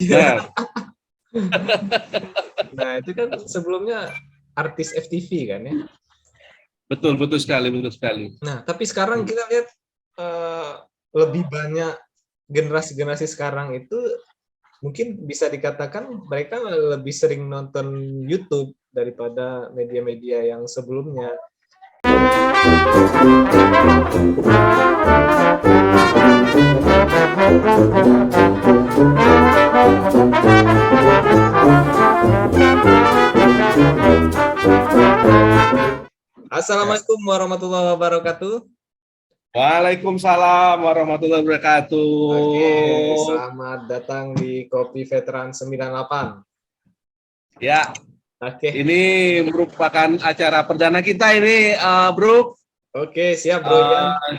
Nah, Nah, itu kan sebelumnya artis FTV kan ya. betul sekali, betul sekali. Nah, tapi sekarang kita lihat lebih banyak generasi sekarang itu mungkin bisa dikatakan mereka lebih sering nonton YouTube daripada media-media yang sebelumnya. Assalamualaikum warahmatullahi wabarakatuh. Waalaikumsalam warahmatullahi wabarakatuh. Oke, selamat datang di Kopi Veteran 98. Ya, Oke, ini merupakan acara perdana kita ini, Bro. oke, siap Bro Yan.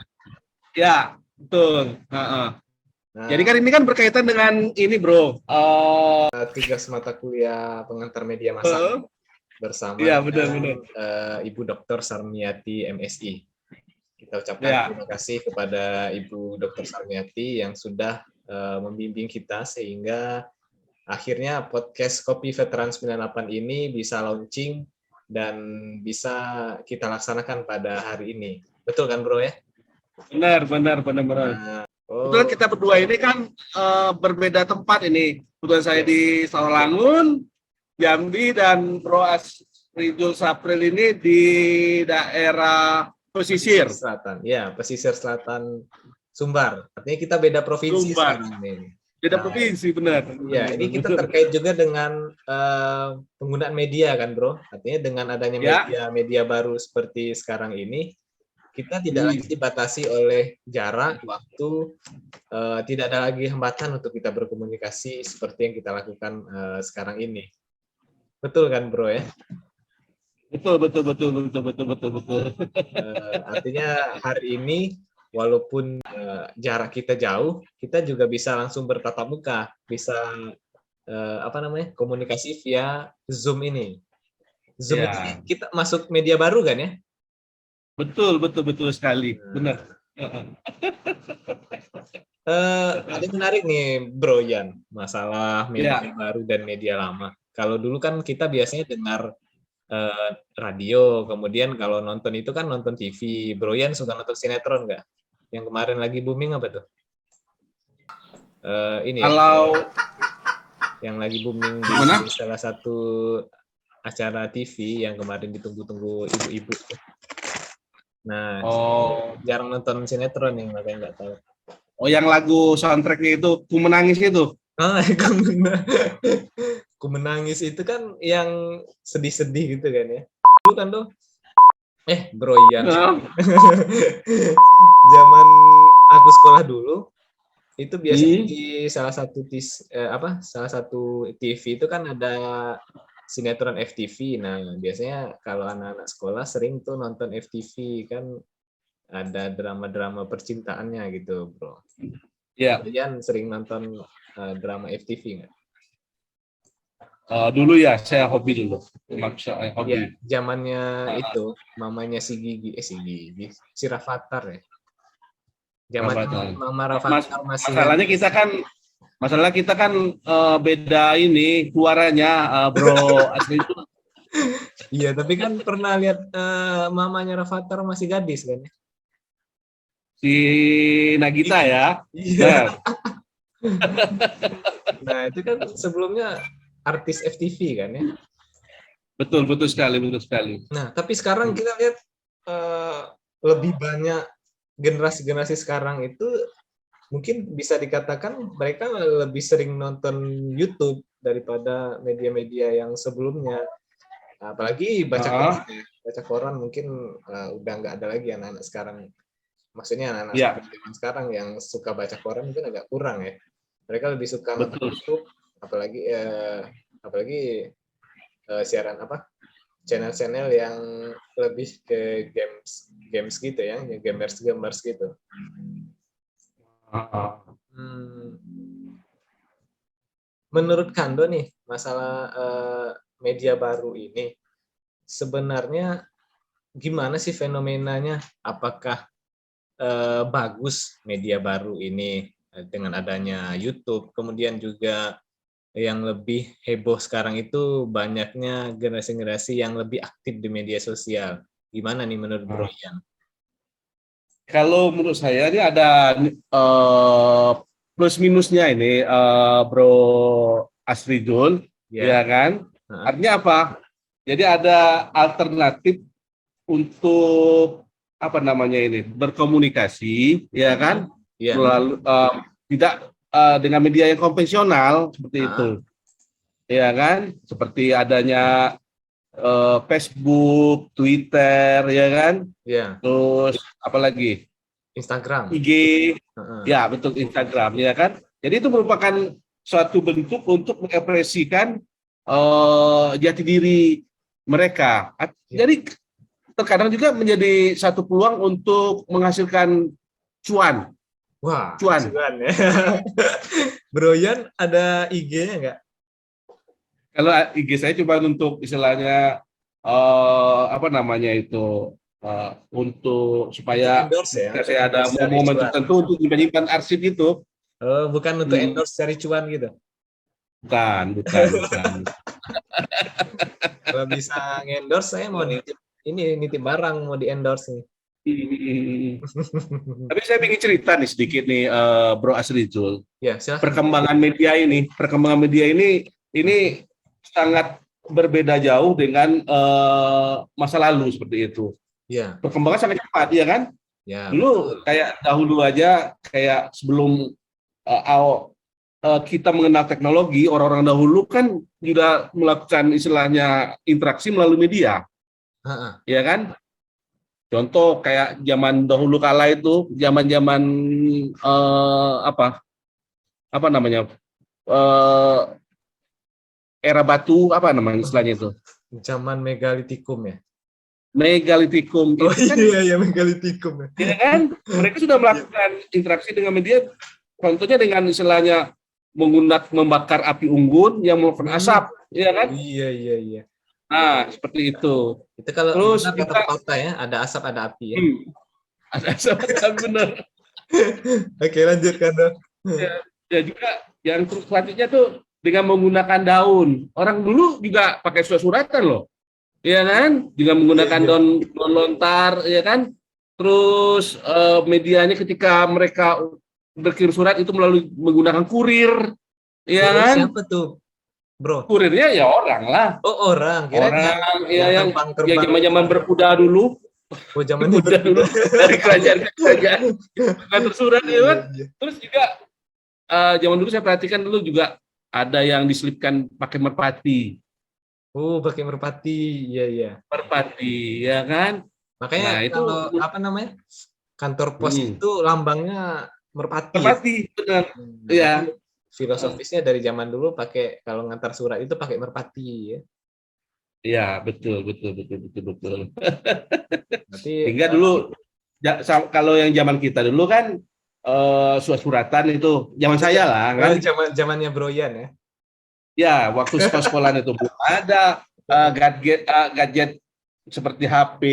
Ya, betul. Jadi Nah, kan ini kan berkaitan dengan ini, Bro. tugas mata kuliah pengantar media massa bersama Iya, dengan benar. Ibu Dr. Sarmiati MSI. Kita ucapkan Ya, terima kasih kepada Ibu Dr. Sarmiati yang sudah membimbing kita sehingga akhirnya podcast Kopi Veteran 98 ini bisa launching dan bisa kita laksanakan pada hari ini. Betul kan, Bro ya? benar. Nah, Kebetulan kita berdua ini kan berbeda tempat ini. Kebetulan saya di Sawangun, Jambi, dan Bro Ridul Sapril ini di daerah pesisir selatan. Ya, pesisir selatan Sumbar. Artinya kita beda provinsi Sumbar. sekarang ini. Beda provinsi, benar. Ya, ini kita terkait juga dengan penggunaan media kan, Bro. Artinya dengan adanya media baru seperti sekarang ini, kita tidak lagi dibatasi oleh jarak, waktu, tidak ada lagi hambatan untuk kita berkomunikasi seperti yang kita lakukan sekarang ini. Betul kan, Bro ya? Betul. Artinya hari ini walaupun jarak kita jauh, kita juga bisa langsung bertatap muka, bisa komunikasi via Zoom ini. Zoom ini kita masuk media baru kan ya? Betul sekali, benar. Ada yang menarik nih, Bro Yan, masalah media baru dan media lama. Kalau dulu kan kita biasanya dengar radio, kemudian kalau nonton itu kan nonton TV. Bro Yan suka nonton sinetron nggak? Yang kemarin lagi booming apa tuh? Yang lagi booming di salah satu acara TV yang kemarin ditunggu-tunggu ibu-ibu. Nah, jarang nonton sinetron yang makanya nggak tahu. Oh, yang lagu soundtracknya itu Ku Menangis itu? Ku Menangis itu kan yang sedih-sedih gitu kan ya. Dulu kan tuh, Bro Ian. Zaman aku sekolah dulu, itu biasanya di salah satu TV itu kan ada sinetron FTV. Nah, biasanya kalau anak-anak sekolah sering tuh nonton FTV kan ada drama-drama percintaannya gitu, Bro. Iya. Kalian sering nonton drama FTV nggak? Dulu ya, saya hobi dulu. Iya, zamannya itu mamanya si Rafathar ya. Zaman Mama Rafathar masih. Masalah kita kan beda ini keluarannya, Bro Asli itu. Iya, tapi kan pernah lihat mamanya Rafathar masih gadis kan? Si Nagita ya. Iya. Nah, itu kan sebelumnya artis FTV kan ya? Betul sekali. Nah, tapi sekarang kita lihat lebih banyak generasi sekarang itu mungkin bisa dikatakan mereka lebih sering nonton YouTube daripada media-media yang sebelumnya. Apalagi baca koran mungkin udah nggak ada lagi anak-anak sekarang. Maksudnya anak-anak sekarang yang suka baca koran mungkin agak kurang ya. Mereka lebih suka nonton YouTube, apalagi siaran channel-channel yang lebih ke games gitu ya, gamers gitu. Menurut Kando nih, masalah media baru ini sebenarnya gimana sih fenomenanya? Apakah bagus media baru ini dengan adanya YouTube, kemudian juga yang lebih heboh sekarang itu banyaknya generasi-generasi yang lebih aktif di media sosial. Gimana nih menurut Bro Ian? Kalau menurut saya ini ada plus minusnya ini, Bro Asridul, Ya. ya kan? Heeh. Artinya apa? Jadi ada alternatif untuk apa namanya ini berkomunikasi, ya kan? Iya. Melalui tidak dengan media yang konvensional seperti itu, ya kan? Seperti adanya Facebook, Twitter, ya kan? Iya. Terus apalagi Instagram. IG, Heeh. ya betul Instagram, ya kan? Jadi itu merupakan suatu bentuk untuk mengekspresikan jati diri mereka. Jadi terkadang juga menjadi satu peluang untuk menghasilkan cuan. Wah, Cuan. ya. Bro Ian ada IG-nya nggak? Kalau IG saya cuma untuk istilahnya apa namanya itu untuk supaya Endorse ya? saya ada Endorse cari momen cuan. tertentu untuk menyimpan arsip itu. Bukan untuk endorse cari cuan gitu? Bukan. Kalau bisa nge-endorse, saya mau nitip barang, mau di-endorse nih. Tapi saya ingin cerita nih sedikit nih, Bro Asrizul. Ya, silakan. Perkembangan media ini sangat berbeda jauh dengan masa lalu seperti itu. Ya. Perkembangan sangat cepat, ya kan? Ya. Dulu kayak dahulu aja, kayak sebelum kita mengenal teknologi, orang-orang dahulu kan juga melakukan istilahnya interaksi melalui media, ya kan? Contoh kayak zaman dahulu kala itu, zaman apa namanya, era batu, apa namanya istilahnya itu? Zaman megalitikum ya? Megalitikum. Oh iya, megalitikum. Ya kan? Mereka sudah melakukan interaksi dengan media, contohnya dengan istilahnya membakar api unggun yang melakukan asap, ya kan? Iya. Nah, seperti itu. Itu kalau terus kata kota ya, ada asap, ada api ya. Ada asap, benar. Oke, lanjutkan dong. Ya juga yang selanjutnya tuh dengan menggunakan daun. Orang dulu juga pakai surat-suratan loh. Ya kan? Juga menggunakan daun lontar, ya kan? Terus medianya ketika mereka berkirim surat itu menggunakan kurir. Ya kan? Siapa tuh, Bro? Kurirnya ya orang lah. Oh, orang. Orang yang zaman-zaman berkuda dulu. Oh, zamannya berkuda dulu dari kerajaan ke kerajaan. Kantor surat, ya kan? Terus juga zaman dulu saya perhatikan dulu juga ada yang diselipkan pakai merpati. Oh, pakai merpati, iya. Merpati, ya kan? Makanya itu apa namanya? Kantor pos itu lambangnya merpati. Merpati, benar. Iya. Filosofisnya dari zaman dulu pakai kalau ngantar surat itu pakai merpati ya. Iya, betul. Berarti hingga dulu kalau yang zaman kita dulu kan surat-suratan itu zaman saya lah kan. Zamannya Bro Ian ya. Ya, waktu sekolah-sekolahan itu belum ada gadget seperti HP,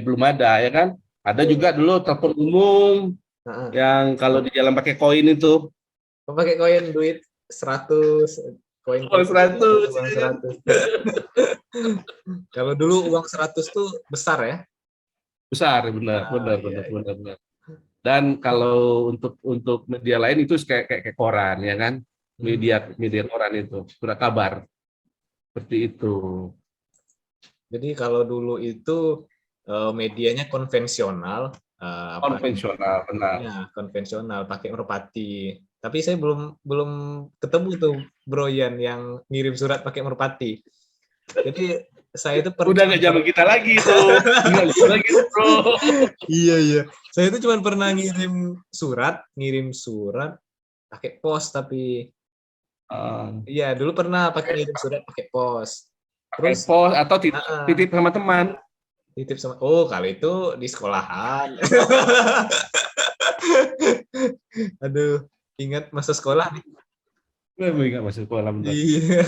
belum ada, ya kan? Ada juga dulu telepon umum yang kalau di jalan pakai koin itu. Pakai koin duit 100, koin 100. Kalau dulu uang 100 tuh besar ya? Besar, benar. Dan kalau untuk media lain itu kayak koran, ya kan? Media koran itu surat kabar seperti itu. Jadi kalau dulu itu medianya konvensional, benar. Ya, konvensional pakai merpati. Tapi saya belum ketemu tuh Bro Ian yang ngirim surat pakai merpati. Jadi saya itu udah nggak zaman kita lagi tuh. lagi Bro. Iya. Saya itu cuma pernah ngirim surat pakai pos tapi iya, dulu pernah pakai ngirim surat pakai pos. Terus pos atau titip sama teman. Kalau itu di sekolahan. Aduh, ingat masa sekolah nih. Ingat masa sekolah, bentar. Iya.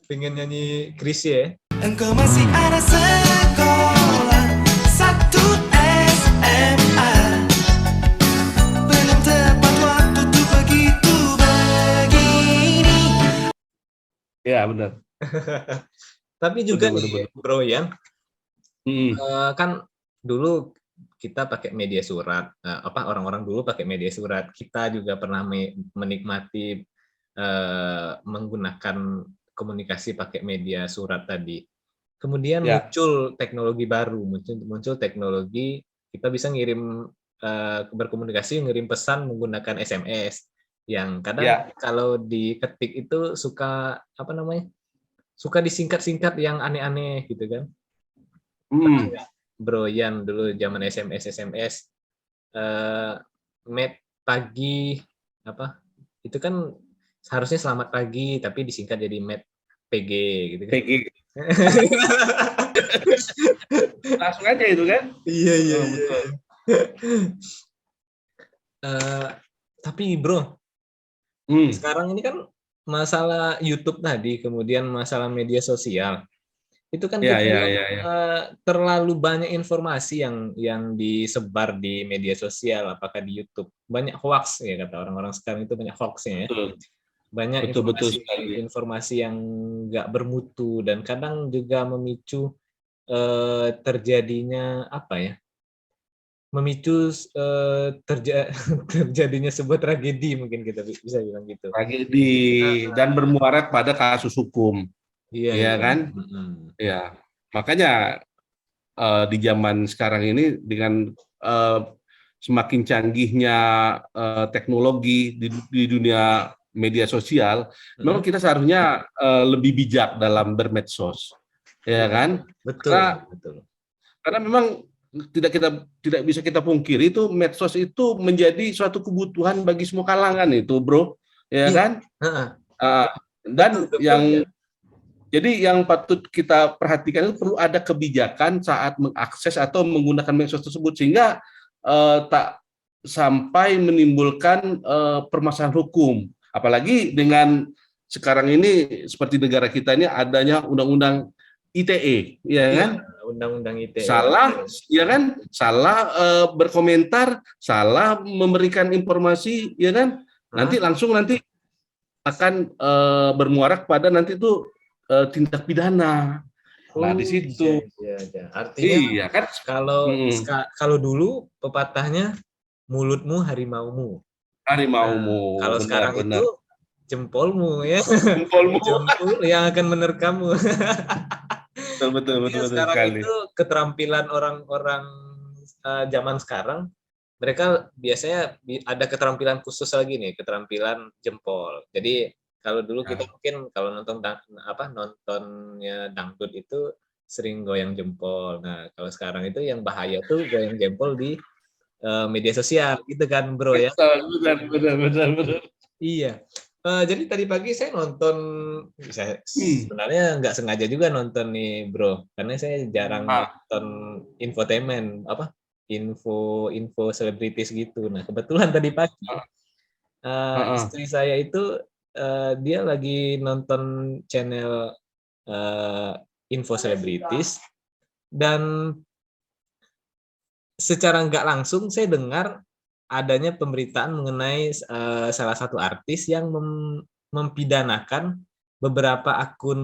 Pengen nyanyi Chrisye ya. Engkau masih ada sekolah 1 SMA. Belum tepat waktu tuh begitu begini. Ya, benar. Tapi juga Benar, nih, benar. Bro Yan, Mm. kan dulu kita pakai media surat, orang-orang dulu pakai media surat. Kita juga pernah menikmati menggunakan komunikasi pakai media surat tadi. Kemudian Ya, muncul teknologi baru, muncul teknologi kita bisa ngirim berkomunikasi, ngirim pesan menggunakan SMS yang kadang ya. kalau diketik itu suka apa namanya? Suka disingkat-singkat yang aneh-aneh gitu kan. Mm. Bro Yan dulu zaman SMS eh met pagi apa? Itu kan seharusnya selamat pagi tapi disingkat jadi met PG gitu kan. PG. Langsung aja itu kan? Iya iya Oh, iya. betul. Tapi bro, Mm. sekarang ini kan masalah YouTube tadi, kemudian masalah media sosial, itu kan Ya, kita ya, lihat ya, ya. terlalu banyak informasi yang disebar di media sosial, apakah di YouTube. Banyak hoax ya kata orang-orang sekarang itu banyak hoaxnya ya. Betul. Banyak Betul, betul informasi sekali. informasi yang nggak bermutu dan kadang juga memicu terjadinya apa ya? Memicu terjadinya sebuah tragedi mungkin kita bisa bilang gitu. Tragedi dan bermuara pada kasus hukum, Iya ya iya. kan? Mm-mm. Ya. Makanya di zaman sekarang ini dengan eh, semakin canggihnya teknologi di dunia media sosial, memang Mm-mm. kita seharusnya lebih bijak dalam bermedsos, ya Iya, kan? betul Karena betul. karena memang tidak bisa kita pungkiri itu medsos itu menjadi suatu kebutuhan bagi semua kalangan itu, bro, ya Iya. kan? Heeh. Uh, Betul dan betul ya. yang jadi yang patut kita perhatikan itu perlu ada kebijakan saat mengakses atau menggunakan medsos tersebut sehingga tak sampai menimbulkan permasalahan hukum. Apalagi dengan sekarang ini seperti negara kita ini adanya undang-undang ITE, ya Iya, kan? undang-undang ITE. Salah, ya kan? Salah berkomentar, salah memberikan informasi, ya kan? Nanti langsung akan bermuara kepada nanti itu tindak pidana. Nah, di Oh iya situ. iya iya. Artinya Iya kan? kalau Hmm, kalau dulu pepatahnya mulutmu harimaumu. Nah, harimaumu, kalau sekarang itu benar-benar. jempolmu ya. Jempolmu. Jempol yang akan menerkammu. Betul, betul, betul, Artinya betul sekarang sekali. itu keterampilan orang-orang zaman sekarang, mereka biasanya ada keterampilan khusus lagi nih, keterampilan jempol. Jadi kalau dulu kita Ya. mungkin kalau nontonnya dangdut itu sering goyang jempol. Nah, kalau sekarang itu yang bahaya tuh goyang jempol di media sosial gitu kan, Bro ya. Betul, benar, benar, benar, benar. Iya. Jadi tadi pagi saya nonton, saya Hmm. sebenarnya nggak sengaja juga nonton nih, Bro, karena saya jarang Ah, nonton infotainment, info selebritis gitu. Nah, kebetulan tadi pagi ah, ah, ah. istri saya itu dia lagi nonton channel eh, info selebritis dan secara nggak langsung saya dengar adanya pemberitaan mengenai salah satu artis yang mempidanakan beberapa akun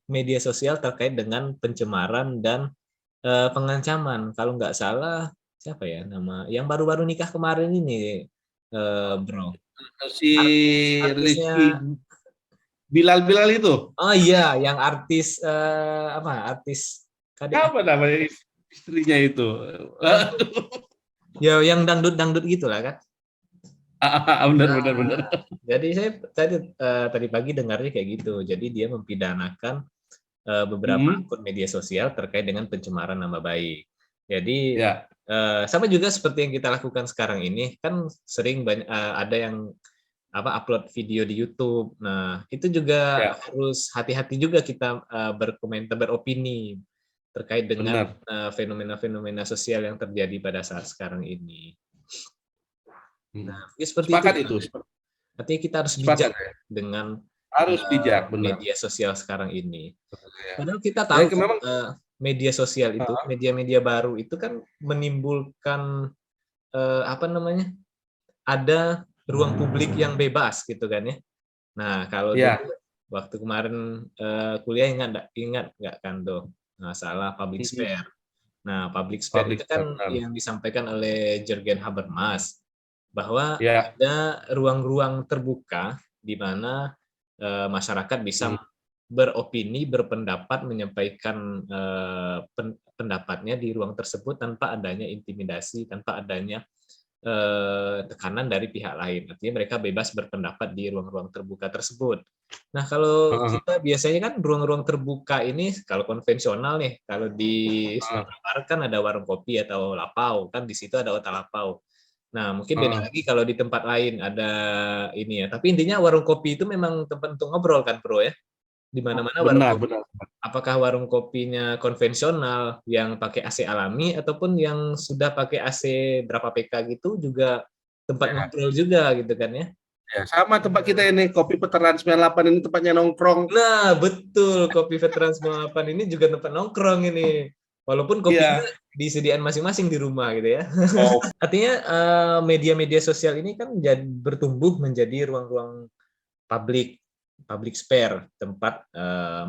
media sosial terkait dengan pencemaran dan pengancaman. Kalau nggak salah siapa ya nama yang baru-baru nikah kemarin ini, Bro? Si Rizky Artisnya, Bilal itu. oh iya, yang artis artis Apa namanya istrinya itu? eh, ya yang dangdut dangdut gitulah kan. Benar, Nah, benar, benar. jadi saya tadi pagi dengarnya kayak gitu. Jadi dia mempidanakan beberapa Hmm, akun media sosial terkait dengan pencemaran nama baik. Jadi ya, sama juga seperti yang kita lakukan sekarang ini, kan sering ada yang upload video di YouTube. Nah, itu juga ya, harus hati-hati juga kita berkomentar, beropini terkait dengan benar. fenomena-fenomena sosial yang terjadi pada saat sekarang ini. Hmm. Nah, seperti itu. Sepakat itu. Artinya kita harus Sepakat bijak ya. dengan Harus bijak, benar. media sosial sekarang ini. Ya. Padahal kita Ya, tahu kan, memang media sosial itu, media-media baru itu kan menimbulkan ada ruang publik yang bebas gitu kan ya. Nah, kalau ya, dulu waktu kemarin kuliah ingat nggak kan tuh masalah public sphere. Nah, public sphere Public itu kan sphere. yang disampaikan oleh Jürgen Habermas bahwa Ya. ada ruang-ruang terbuka di mana masyarakat bisa beropini, berpendapat, menyampaikan pendapatnya di ruang tersebut tanpa adanya intimidasi, tanpa adanya tekanan dari pihak lain. Artinya mereka bebas berpendapat di ruang-ruang terbuka tersebut. Nah, kalau kita biasanya kan ruang-ruang terbuka ini kalau konvensional nih, kalau di Sumatera Barat kan ada warung kopi atau lapau, kan di situ ada otak lapau. Nah, mungkin beda lagi kalau di tempat lain ada ini ya. Tapi intinya warung kopi itu memang tempat untuk ngobrol kan, Bro ya. Di mana-mana warung Benar, kopi. benar. Apakah warung kopinya konvensional yang pakai AC alami ataupun yang sudah pakai AC berapa PK gitu juga tempat ngobrol juga gitu kan ya. Ya, sama tempat kita ini Kopi Veteran 98 ini tempatnya nongkrong. Nah, betul, Kopi Veteran 98 ini juga tempat nongkrong ini. Walaupun kopinya disediakan masing-masing di rumah gitu ya. Artinya media-media sosial ini kan bertumbuh menjadi ruang-ruang public sphere, tempat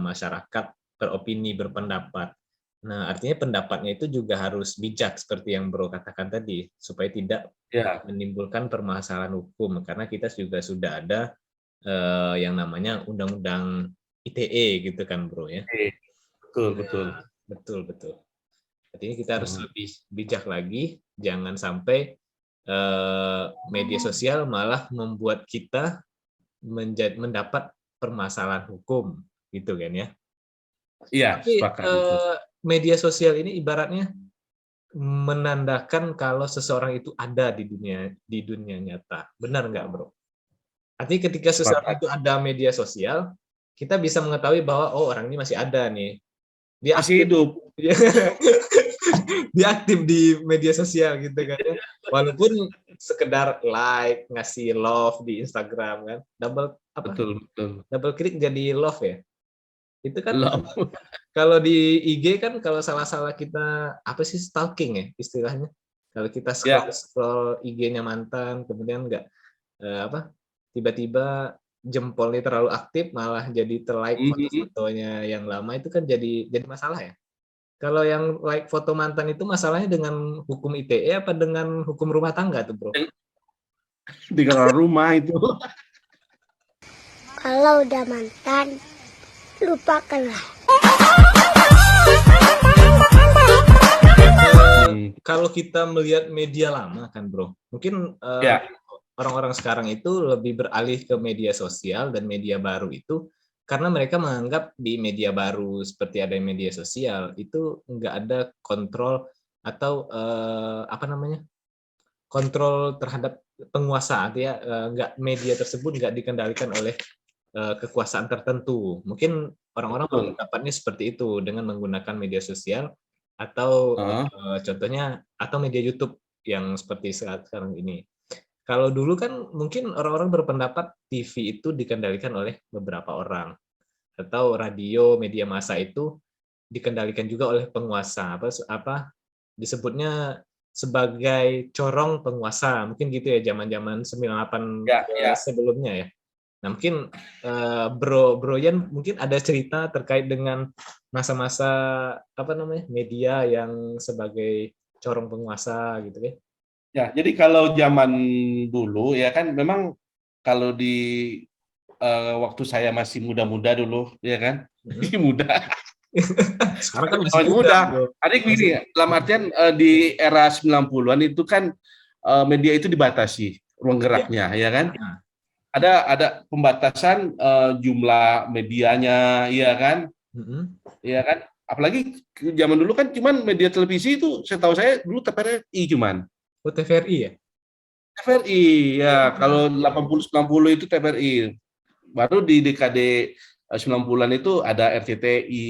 masyarakat beropini, berpendapat. Nah, artinya pendapatnya itu juga harus bijak seperti yang Bro katakan tadi, supaya tidak menimbulkan permasalahan hukum, karena kita juga sudah ada yang namanya Undang-Undang ITE gitu kan, Bro ya. Betul. Betul. Artinya kita harus lebih bijak lagi, jangan sampai media sosial malah membuat kita mendapat permasalahan hukum gitu kan ya. Iya, sepakat. Media sosial ini ibaratnya menandakan kalau seseorang itu ada di dunia nyata. Benar nggak, Bro? Artinya ketika seseorang itu ada media sosial, kita bisa mengetahui bahwa orang ini masih ada nih. Dia masih hidup. Dia aktif di media sosial gitu kan ya. Walaupun sekedar like, ngasih love di Instagram kan. Betul. Double klik jadi love ya. Itu kan kalau di IG kan kalau salah-salah kita stalking ya istilahnya. Kalau kita scroll IG-nya mantan kemudian enggak tiba-tiba jempolnya terlalu aktif malah jadi terlike foto-fotonya yang lama itu kan jadi masalah ya. Kalau yang like foto mantan itu masalahnya dengan hukum ITE apa dengan hukum rumah tangga tuh, Bro? Dengan rumah itu. Kalau udah mantan lupakanlah. Kalau kita melihat media lama kan, Bro, mungkin orang-orang sekarang itu lebih beralih ke media sosial dan media baru itu karena mereka menganggap di media baru seperti ada media sosial itu nggak ada kontrol atau kontrol terhadap penguasa, artinya media tersebut nggak dikendalikan oleh kekuasaan tertentu. Mungkin orang-orang pendapatnya seperti itu dengan menggunakan media sosial atau contohnya atau media YouTube yang seperti sekarang ini. Kalau dulu kan mungkin orang-orang berpendapat TV itu dikendalikan oleh beberapa orang atau radio, media massa itu dikendalikan juga oleh penguasa disebutnya sebagai corong penguasa. Mungkin gitu ya zaman-zaman 98 sebelumnya ya. Nah, mungkin Bro Yan mungkin ada cerita terkait dengan masa-masa media yang sebagai corong penguasa gitu ya. Ya, jadi kalau zaman dulu ya kan memang kalau di waktu saya masih muda-muda dulu ya kan. Muda. Sekarang kan masih muda. Adik begini, dalam artian di era 90-an itu kan media itu dibatasi ruang geraknya ya kan. Ada pembatasan jumlah medianya, iya kan? Iya kan? Apalagi zaman dulu kan cuman media televisi itu, setahu saya dulu TVRI cuman. Oh, TVRI ya? TVRI, ya. Kalau 80-90 itu TVRI. Baru di dekade 90-an itu ada RCTI,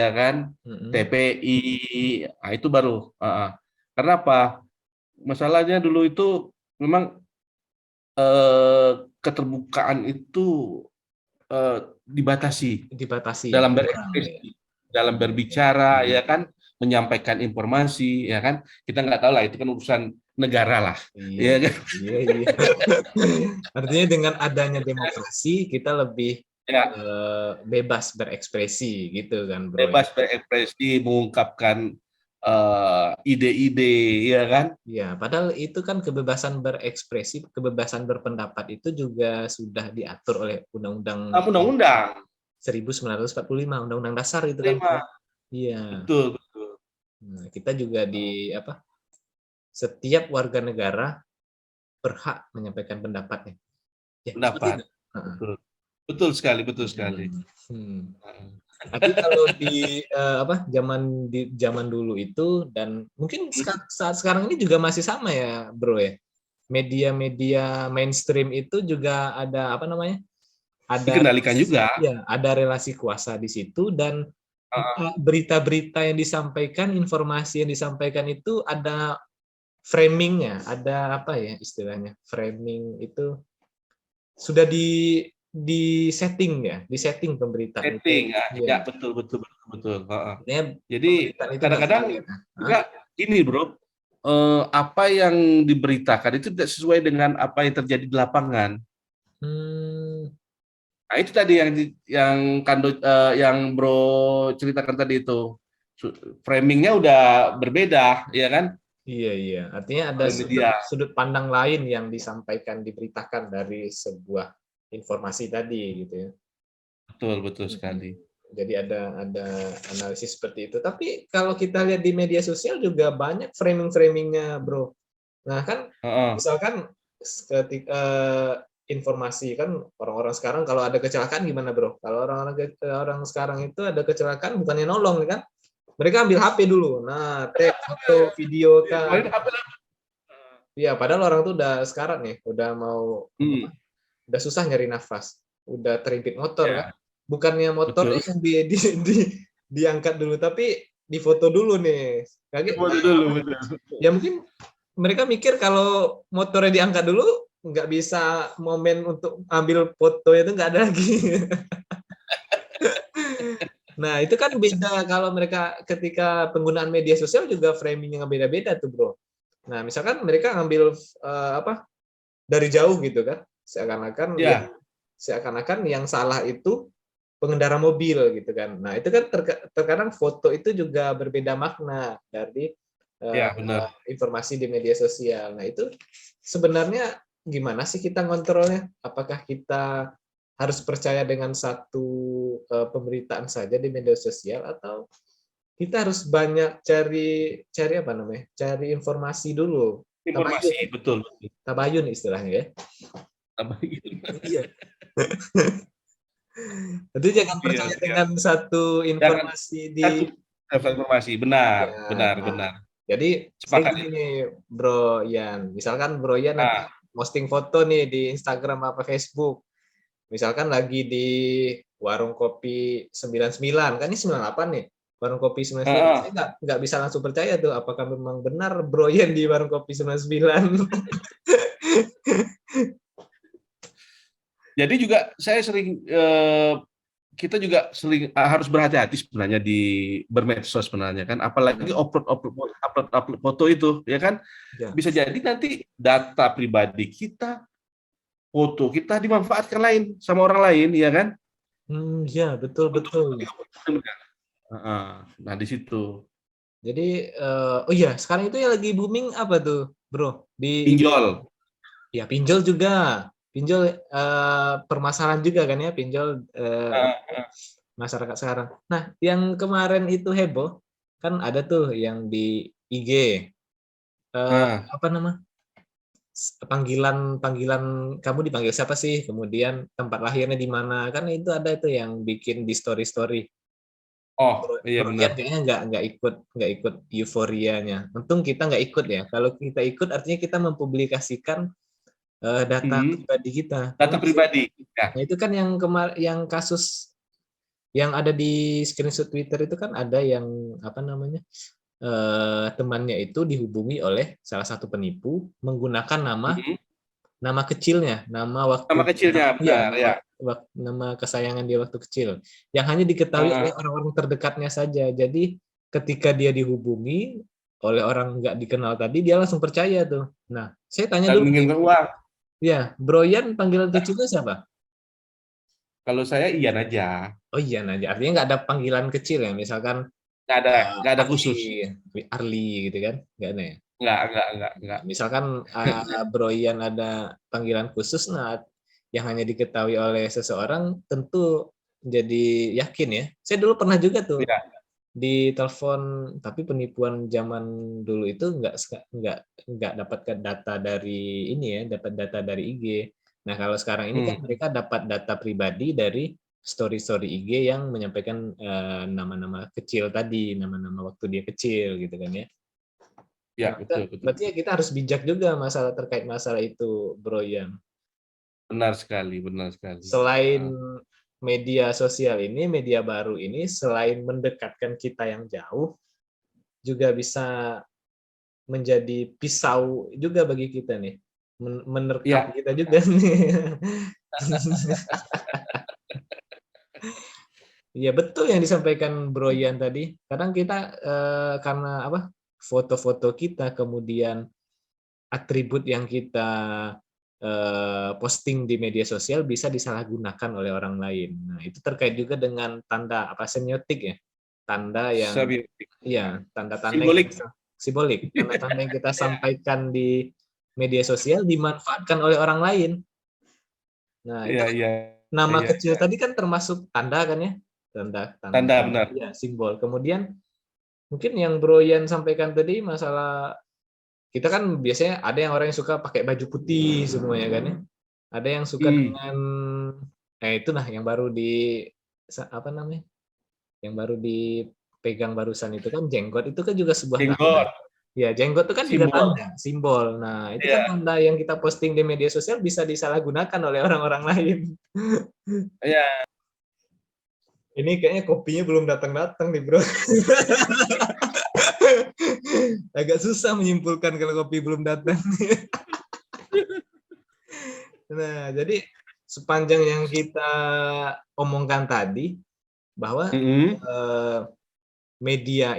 ya kan? TPI, nah itu baru. Karena apa? Masalahnya dulu itu memang keterbukaan itu dibatasi dalam berbicara ya kan, menyampaikan informasi ya kan, kita nggak tahu lah, itu kan urusan negara lah. Iya. Ya, kan? Iya. Artinya dengan adanya demokrasi kita lebih Ya, bebas berekspresi gitu kan, Bro. bebas berekspresi, mengungkapkan ide-ide, ya kan? Ya, padahal itu kan kebebasan berekspresi, kebebasan berpendapat itu juga sudah diatur oleh Undang-Undang Undang-undang 1945, Undang-Undang Dasar itu kan, Bro. 5, Iya. betul, betul. Nah, kita juga setiap warga negara berhak menyampaikan pendapatnya. Ya, seperti Pendapat, itu. Heeh. betul. Betul sekali, betul sekali. Hmm. Tapi kalau di zaman dulu itu dan mungkin saat sekarang ini juga masih sama ya, Bro ya. Media-media mainstream itu juga ada Dikendalikan juga. ya, ada relasi kuasa di situ dan Uh, berita-berita yang disampaikan, informasi yang disampaikan itu ada framingnya, ada apa ya istilahnya? Framing itu sudah di setting ya, di setting pemberitaan Setting, itu. ya, Iya. betul, betul, betul, betul. Artinya Jadi pemberitaan itu nggak kadang-kadang sembarangan. juga ini, Bro, apa yang diberitakan itu tidak sesuai dengan apa yang terjadi di lapangan. Hmm, Nah, itu tadi yang yang Bro ceritakan tadi itu. Framingnya udah berbeda, ya kan? iya. Artinya ada Oleh media. sudut pandang lain yang disampaikan, diberitakan dari sebuah informasi tadi gitu ya. Betul, betul sekali. Jadi ada analisis seperti itu. Tapi kalau kita lihat di media sosial juga banyak framing-framingnya, Bro. Nah kan misalkan ketika informasi kan orang-orang sekarang kalau ada kecelakaan gimana, Bro? Kalau orang sekarang itu ada kecelakaan bukannya nolong kan? Mereka ambil HP dulu. Nah, take foto, video kan. Iya, padahal orang tuh udah sekarat nih, udah mau udah susah nyari nafas, udah terimpit motor kan. Bukannya motornya yang diangkat dulu, tapi difoto dulu nih. Foto dulu, betul. Ya mungkin mereka mikir kalau motornya diangkat dulu, nggak bisa momen untuk ambil foto itu nggak ada lagi. Nah, itu kan beda kalau mereka ketika penggunaan media sosial juga framingnya beda-beda tuh, Bro. Nah, misalkan mereka ngambil dari jauh gitu kan, seakan-akan yang salah itu pengendara mobil gitu kan. Nah, itu kan terkadang foto itu juga berbeda makna dari informasi di media sosial. Nah, itu sebenarnya gimana sih kita ngontrolnya? Apakah kita harus percaya dengan satu pemberitaan saja di media sosial atau kita harus banyak cari informasi dulu. Informasi, betul. Tabayun istilahnya ya. Tabayun. Iya. Jadi jangan percaya dengan satu informasi informasi, benar. Jadi seperti ini, Bro Yan. Misalkan Bro Yan nanti posting foto nih di Instagram apa Facebook. Misalkan lagi di warung kopi 99, kan ini 98 nih. Warung kopi 99, saya nggak bisa langsung percaya tuh apakah memang benar Bro Yan di warung kopi 99. Jadi juga kita juga sering harus berhati-hati sebenarnya di bermedsos sebenarnya kan, apalagi upload foto itu, ya kan, bisa jadi nanti data pribadi kita, foto kita dimanfaatkan sama orang lain, ya kan? Ya betul. Nah di situ. Jadi sekarang itu yang lagi booming apa tuh, Bro? Pinjol. Ya pinjol juga. Pinjol permasalahan juga kan ya, pinjol masyarakat sekarang. Nah, yang kemarin itu heboh kan ada tuh yang di IG panggilan kamu dipanggil siapa sih, kemudian tempat lahirnya di mana, kan itu ada itu yang bikin di story. Iya benar. Kayaknya nggak ikut euforianya. Untung kita nggak ikut ya. Kalau kita ikut artinya kita mempublikasikan data pribadi kita. Data pribadi. Ya. Nah, itu kan yang kasus yang ada di screenshot Twitter itu kan ada yang temannya itu dihubungi oleh salah satu penipu menggunakan nama kecilnya, nama kesayangan dia waktu kecil, yang hanya diketahui oleh orang-orang terdekatnya saja. Jadi ketika dia dihubungi oleh orang nggak dikenal tadi, dia langsung percaya tuh. Nah, saya tanya dulu. Menginginkan uang. Ya, Bro Yan panggilan kecilnya siapa? Kalau saya Ian aja. Oh iya, nah artinya nggak ada panggilan kecil ya, misalkan Nggak ada khusus. Arli gitu kan, nggak ada ya. Nggak. Misalkan Bro Ian ada panggilan khusus, nah yang hanya diketahui oleh seseorang tentu jadi yakin ya. Saya dulu pernah juga tuh Iya. di telepon, tapi penipuan zaman dulu itu nggak dapat data dari ini ya, dapat data dari IG. Nah kalau sekarang ini kan mereka dapat data pribadi dari story-story IG yang menyampaikan nama-nama kecil tadi, nama-nama waktu dia kecil gitu kan ya. Ya, Nah, betul. berarti ya kita harus bijak juga masalah terkait masalah itu, Bro Ian. Benar sekali. Selain media sosial ini, media baru ini, selain mendekatkan kita yang jauh, juga bisa menjadi pisau juga bagi kita nih, menerkam Ya, kita juga nih. Iya betul yang disampaikan Bro Ian tadi. Kadang kita karena apa? Foto-foto kita, kemudian atribut yang kita posting di media sosial bisa disalahgunakan oleh orang lain. Nah, itu terkait juga dengan tanda apa semiotik ya. Tanda yang iya, tanda-tanda yang simbolik. Tanda-tanda yang kita sampaikan di media sosial dimanfaatkan oleh orang lain. Nah, itu nama kecil tadi kan termasuk tanda kan ya? Tanda benar. Ya, simbol. Kemudian mungkin yang Bro Ian sampaikan tadi masalah kita kan biasanya ada yang orang yang suka pakai baju putih semuanya kan ya. Ada yang suka dengan itu nah yang baru di apa namanya? Yang baru dipegang barusan itu kan jenggot, itu kan juga sebuah tanda. Ya, jenggot itu kan juga tanda, simbol. Nah, itu kan tanda yang kita posting di media sosial bisa disalahgunakan oleh orang-orang lain. Iya. Ini kayaknya kopinya belum datang-datang nih, Bro. Agak susah menyimpulkan kalau kopi belum datang. Nah, jadi sepanjang yang kita omongkan tadi, bahwa media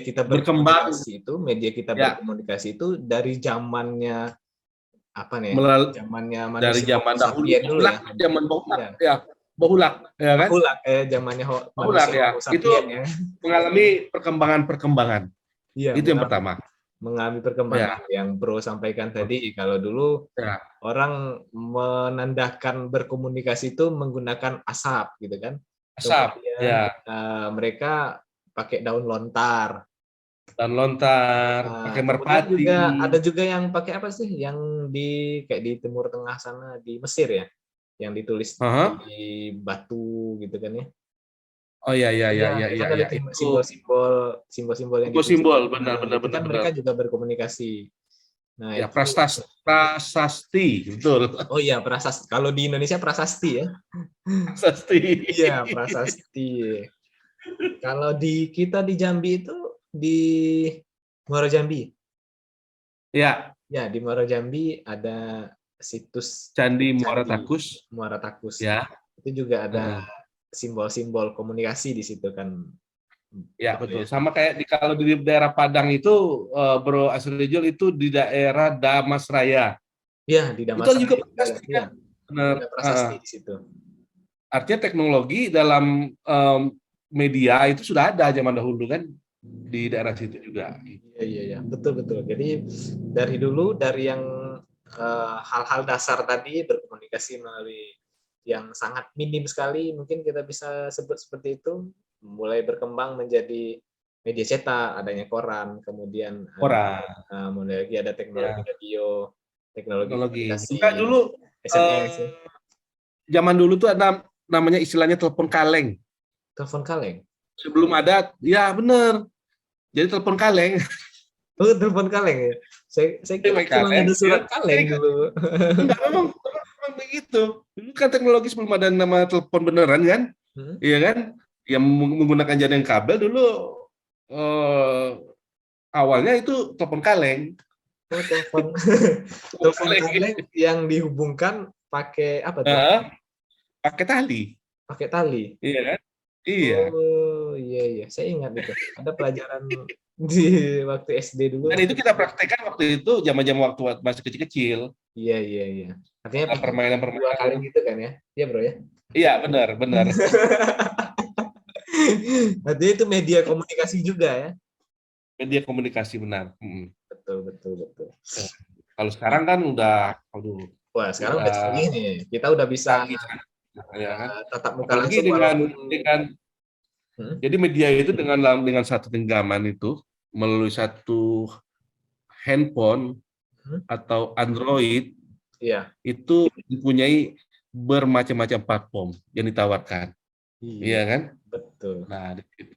kita berkomunikasi itu, berkomunikasi itu dari zamannya apa nih? Zamannya manusia dari zaman dahulu dulu ya. Zaman Bohulak, ya kan? Bohulak, zamannya manusia ya. Itu ya. Mengalami perkembangan. Iya, itu yang pertama. Mengalami perkembangan yang Bro sampaikan tadi. Kalau dulu orang menandakan berkomunikasi itu menggunakan asap, gitu kan? Asap. Kemudian, mereka pakai daun lontar. Pakai merpati. Juga ada juga yang pakai apa sih? Yang kayak di Timur Tengah sana, di Mesir ya, yang ditulis di batu gitu kan ya. Oh iya. Simbol-simbol yang benar. Kan mereka juga berkomunikasi. Nah, ya, prasasti, betul. Oh iya, prasasti. Kalau di Indonesia prasasti ya. Prasasti. Iya, prasasti. Kalau kita di Jambi itu di Muaro Jambi. Ya. Ya, di Muaro Jambi ada situs Candi Muara Takus. Ya. Itu juga ada simbol-simbol komunikasi di situ kan. Ya, betul. Sama kayak kalau di daerah Padang itu, Bro Asrijul, itu di daerah Damasraya. Ya, di Damasraya. Itu juga prasasti. Ya. Ada prasasti di situ. Artinya teknologi dalam media itu sudah ada zaman dahulu kan di daerah situ juga. Iya, betul. Jadi dari dulu, dari yang hal-hal dasar tadi, berkomunikasi melalui yang sangat minim sekali, mungkin kita bisa sebut seperti itu, mulai berkembang menjadi media cetak, adanya koran, kemudian mulai lagi ada teknologi radio, teknologi komunikasi. Juga dulu SMS. Zaman dulu tuh ada namanya istilahnya telepon kaleng. Telepon kaleng? Sebelum ada, ya bener. Jadi telepon kaleng. Oh, telepon kaleng ya? Saya kira cuma ada surat kaleng dulu. Enggak, memang begitu. Dulu kan teknologi sebelum ada nama telepon beneran kan? Iya kan? Yang menggunakan jaringan kabel dulu awalnya itu telepon kaleng. Oh, telepon kaleng yang dihubungkan pakai apa tuh? Pakai tali. Pakai tali. Iya kan? Iya. Oh, iya. Saya ingat itu. Ada pelajaran di waktu SD dulu. Dan itu kita praktekkan waktu itu zaman-zaman waktu masih kecil-kecil. Iya. Artinya dua permainan-permainan. kali gitu kan ya? Iya bro ya. Iya, benar. Artinya itu media komunikasi juga ya. Media komunikasi benar. Betul. Kalau sekarang kan udah, Wah sekarang udah canggih nih. Kita udah bisa ya kan. tatap muka Apalagi langsung dengan jadi media itu dengan satu genggaman itu melalui satu handphone atau Android Iya. itu mempunyai bermacam-macam platform yang ditawarkan. Iya kan? Betul. Nah, gitu.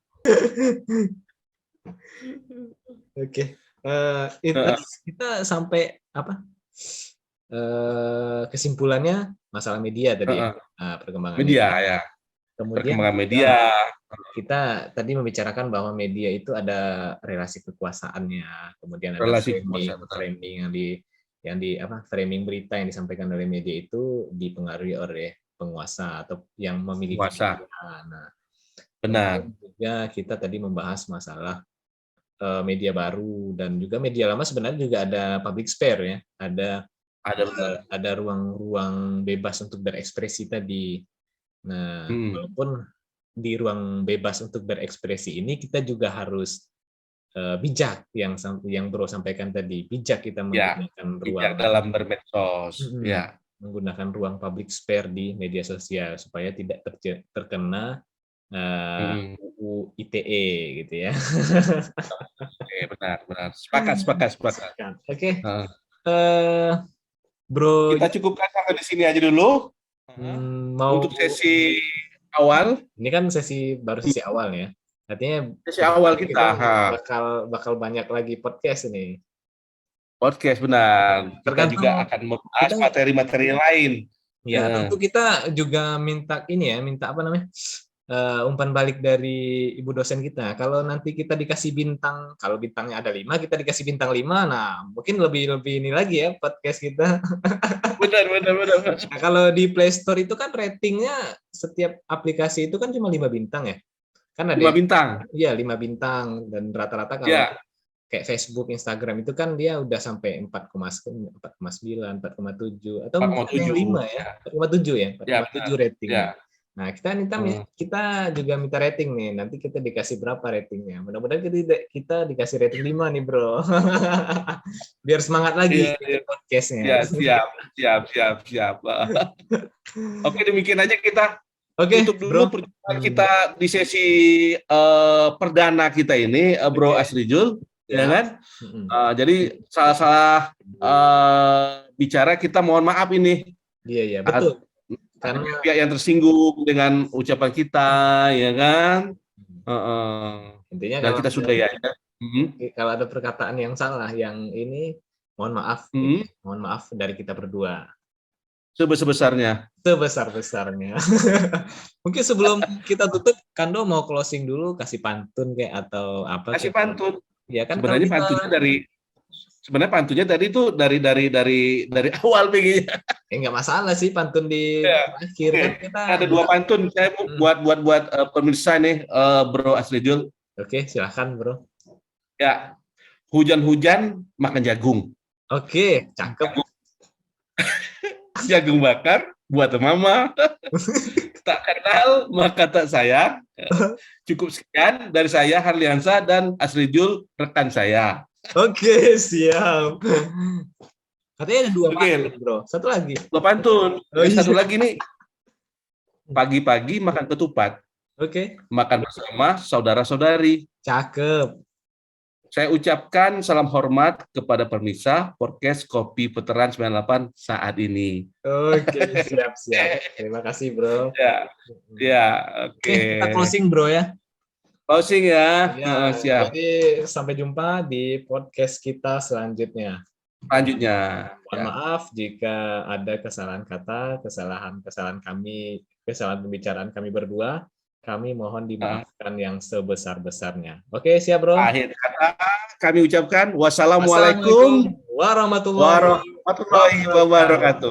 Oke. Kita sampai apa? Kesimpulannya masalah media tadi ya. Perkembangan media ya. Kemudian Perkembangan media. Kita tadi membicarakan bahwa media itu ada relasi kekuasaannya, kemudian ada Relasi framing framing berita yang disampaikan oleh media itu dipengaruhi oleh penguasa atau yang memiliki Penguasa. media. Nah, Benar. juga kita tadi membahas masalah media baru dan juga media lama sebenarnya juga ada public sphere ya, ada ruang-ruang bebas untuk berekspresi tadi. Nah, walaupun di ruang bebas untuk berekspresi ini kita juga harus bijak yang Bro sampaikan tadi, bijak kita menggunakan ruang dalam bermedsos, menggunakan ruang public sphere di media sosial supaya tidak terkena UU ITE gitu ya. Oke, benar. Sepakat. Oke. Bro, kita cukupkan sampai di sini aja dulu. Untuk sesi awal. Ini kan baru sesi awal ya. Artinya sesi awal kita bakal banyak lagi podcast ini. Podcast benar. Kita juga akan membahas materi-materi lain. Ya, tentu kita juga minta apa namanya? Umpan balik dari ibu dosen kita. Kalau nanti kita dikasih bintang, kalau bintangnya ada 5, kita dikasih bintang 5, nah mungkin lebih ini lagi ya podcast kita. Benar. Nah, kalau di Play Store itu kan ratingnya setiap aplikasi itu kan cuma 5 bintang ya. Kan ada 5 bintang. Iya, 5 bintang dan rata-rata kalau kayak Facebook, Instagram itu kan dia udah sampai 4,9, 4,7 atau mungkin 5 ya. 4,7 ya, 4,7 rating. Ya. Nah, kita juga minta rating nih. Nanti kita dikasih berapa ratingnya? Mudah-mudahan kita dikasih rating 5 nih, Bro. Biar semangat lagi podcastnya. Siap. Oke, demikian aja kita. Tutup dulu perjumpaan kita di sesi perdana kita ini, Bro Asrijul, ya kan? Jadi salah bicara kita mohon maaf ini. Iya, betul. Karena pihak yang tersinggung dengan ucapan kita, ya kan? Intinya dan kita sudah ya. Kalau ada perkataan yang salah, yang ini mohon maaf, mohon maaf dari kita berdua. Sebesar-besarnya. Mungkin sebelum kita tutup, Kando mau closing dulu, kasih pantun kayak atau apa? Kasih pantun. Ya kan? Sebenarnya pantunnya tadi itu dari awal begini. Nggak masalah sih pantun di akhir kan kita. Ada 2 pantun saya buat pemirsa nih, Bro Asrijul. Oke, silahkan Bro. Ya, hujan-hujan makan jagung. Oke, cakep. Jagung bakar buat mama. Tak kenal maka tak sayang. Cukup sekian dari saya, Harliansa dan Asrijul, rekan saya. Oke, siap. Katanya ada 2 pantun, Bro. Satu lagi. 2 pantun. Satu lagi nih. Pagi-pagi makan ketupat. Oke. Makan bersama saudara-saudari. Cakep. Saya ucapkan salam hormat kepada pemirsa podcast Kopi Veteran 98 saat ini. Oke, siap. Terima kasih, Bro. Ya, oke. Kita closing, Bro ya. Closing ya. Siap. Jadi sampai jumpa di podcast kita selanjutnya. Mohon maaf jika ada kesalahan kata, kesalahan kami, kesalahan pembicaraan kami berdua. Kami mohon dimaafkan yang sebesar-besarnya. Oke, siap, Bro. Akhir kata kami ucapkan wassalamualaikum warahmatullahi wabarakatuh.